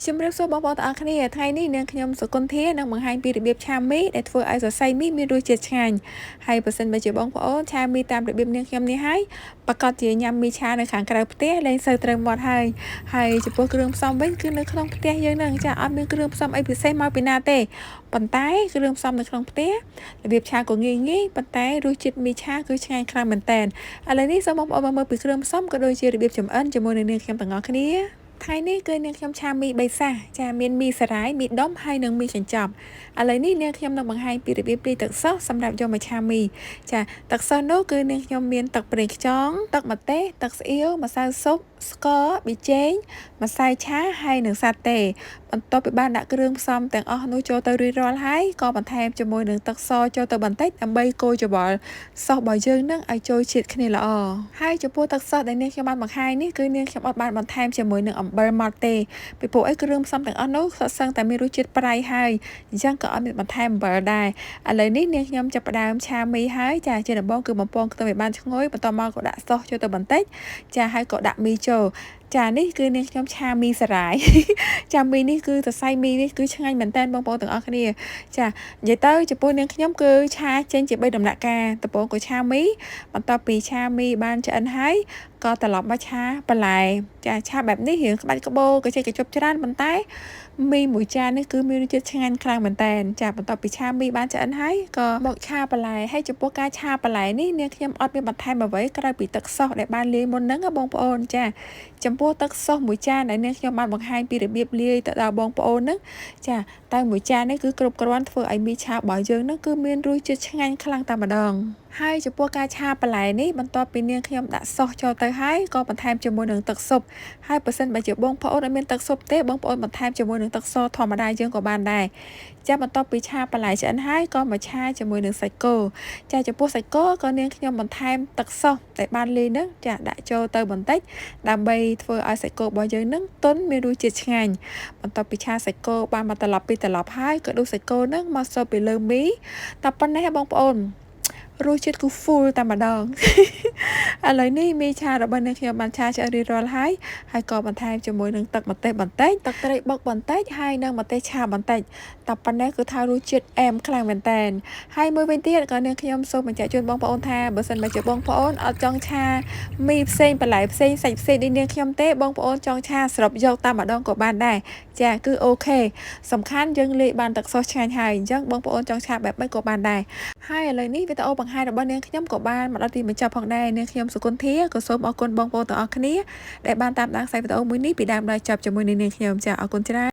ជំរាបសួរបងប្អូនទាំងអស់គ្នាថ្ងៃនេះនាងខ្ញុំសុគន្ធានឹងបង្ហាញពីរបៀបឆាមីដែលធ្វើឲ្យសរសៃមីមានរសជាតិឆ្ងាញ់ហើយបើសិនបើជាបងប្អូនឆាមីតាមរបៀបនាងខ្ញុំនេះហើយប្រកាសជាញ៉ាំមីឆានៅខាងក្រៅផ្ទះលែងសូវត្រូវមាត់ហើយចំពោះគ្រឿងផ្សំវិញគឺនៅក្នុងផ្ទះយើងនឹងចាអត់មានគ្រឿងផ្សំអីពិសេសមកពីណាទេប៉ុន្តែគ្រឿងផ្សំនៅក្នុងផ្ទះរបៀបឆាក៏ងាយប៉ុន្តែរសជាតិមីឆាគឺឆ្ងាញ់ខ្លាំងមែនតើឥឡូវនេះសូមបងប្អូនមើលពីគ្រឿងផ្សំក៏ដូចជារបៀបចម្អិនជាមួយនឹងនាងខ្ញុំទាំងអស់គ្នាថ្ងៃនេះគឺនាងខ្ញុំឆាមី3សាសចាមានមីសារាយមីដុំហើយនិងមីចិញ្ចប់ឥឡូវនេះនាងខ្ញុំនឹងបង្ហាញពីរបៀបលាយទឹកសុសសម្រាប់យកមកឆាមីចាទឹកសុសនោះគឺនាងខ្ញុំមានទឹកប្រេងខ្យងទឹកម្ទេសទឹកស្អៀវម្សៅស៊ុបស្ករប៊ីចេងម្សៅឆាហើយនិងសាតេបន្ទាប់ពីបានដាក់គ្រឿងផ្សំទាំងអស់នោះចូលទៅរួចរាល់ហើយក៏បន្ថែមជាមួយនឹងទឹកសចូលទៅបន្តិចដើម្បីកូរច្របល់សុសរបស់យើងនឹងឲ្យចូលជាតិគ្នាល្អហើយចំពោះទឹកសុសដែលនាងខ្ញុំបានបង្ហាញនេះគឺនាងខ្ញុំអត់បានបន្ថែមជាមួយនឹងអំបិលមកទេពីព្រោះអីគ្រឿងផ្សំទាំងអស់នោះសុទ្ធសឹងតែមានរសជាតិប្រៃហើយអញ្ចឹងក៏អត់មានបន្ថែមអំបិលដែរឥឡូវនេះនាងខ្ញុំចាប់ផ្ដើមឆាមីហើយចាជាដំបូងគឺបំពងខ្ទឹមឲ្យបានឈ្ងុយបន្ទាប់មកក៏ដាក់សុសចូលទៅបន្តិចចាហើយក៏ដាក់មីចូលចានេះគឺនាងខ្ញុំឆាមីសារាយចាមីនេះគឺសរសៃមីនេះគឺឆ្ងាញ់មែនតើបងប្អូនទាំងអស់គ្នាចានិយាយទៅចំពោះនាងខ្ញុំគឺឆាចេញជា3ដំណាក់កាលដំបូងក៏ឆាមីបន្ទាប់ពីឆាមីបានឆ្អិនហើយក៏ត្រឡប់មកឆាបន្លែចាឆាបែបនេះរៀងក្បាច់ក្បូរក៏ចេះកញ្ចប់ច្រើនប៉ុន្តែមីមួយចាននេះគឺមានរសជាតិឆ្ងាញ់ខ្លាំងមែនតើចាបន្ទាប់ពីឆាមីបានឆ្អិនហើយក៏មកឆាបន្លែហើយចំពោះការឆាបន្លែនេះនាងខ្ញុំអត់មានបន្ថែមអ្វីក្រៅពីទឹកសុសដែលបានលាយមុនហ្នឹងបងប្អូនចាចំពោះទឹកសុសមួយចានដែលនាងខ្ញុំបានបង្ហាញពីរបៀបលាយទៅដល់បងប្អូនហ្នឹងចាតែមួយចាននេះគឺគ្រប់គ្រាន់ធ្វើឲ្យមីឆារបស់យើងហ្នឹងគឺមានរសជាតិឆ្ងាញ់ខ្លាំងតែម្ដងហើយចំពោះការឆាបន្លែនេះបន្ទាប់ពីនាងខ្ញុំដាក់សុសចូលទៅហើយក៏បន្ថែមជាមួយនឹងទឹកស៊ុបហើយបើសិនបើជាបងប្អូនអត់មានទឹកស៊ុបទេបងប្អូនបន្ថែមជាមួយនឹងទឹកសធម្មតាយើងក៏បានដែរចាបន្ទាប់ពីឆាបន្លែឆ្អិនហើយក៏មកឆាជាមួយនឹងសាច់គោចាចំពោះសាច់គោក៏នាងខ្ញុំបន្ថែមទឹកសុសដែលបានលាយនឹងចាដាក់ចូលទៅបន្តិចដើម្បីធ្វើឲ្យសាច់គោរបស់យើងនឹងទន់មានរសជាតិឆ្ងាញ់បន្ទាប់ពីឆាសាច់គោបានមកត្រឡប់ហើយក៏ដួសសាច់គោនឹងមកស្រូបពីលើមីតែប៉ុណ្ណេះបងប្អូនរសជាតិគឺ full តែម្ដងឥឡូវនេះមីឆារបស់នាងខ្ញុំបានឆាឆ្អិនរួចរាល់ហើយក៏បន្ថែមជាមួយនឹងទឹកម្ទេសបន្តិចទឹកត្រីបុកបន្តិចហើយនិងម្ទេសឆាបន្តិចតែប៉ុណ្ណេះគឺថារសជាតិអែមខ្លាំងមែនតើហើយមួយវិញទៀតក៏នាងខ្ញុំសូមបញ្ជាក់ជូនបងប្អូនថាបើសិនបើជាបងប្អូនអត់ចង់ឆាមីផ្សេងបន្លែផ្សេងសាច់ផ្សេងដូចនាងខ្ញុំទេបងប្អូនចង់ឆាសរុបយកតែម្ដងក៏បានដែរចាគឺអូខេសំខាន់យើងលាយបានទឹកសុសឆ្ងាញ់ហើយអញ្ចឹងបងប្អូនចង់ឆាបែបម៉េចក៏បានដែរហើយឥឡូវនេះវីដេអូបង្ហាញរបស់នាងខ្ញុំក៏បានមកដល់ទីបញ្ចប់ផងដែរនាងខ្ញុំសុគន្ធាក៏សូមអរគុណបងប្អូនទាំងអស់គ្នាដែលបានតាមដានខ្សែវីដេអូមួយនេះពីដើមដល់ចប់ជាមួយនឹងនាងខ្ញុំចាអរគុណច្រើន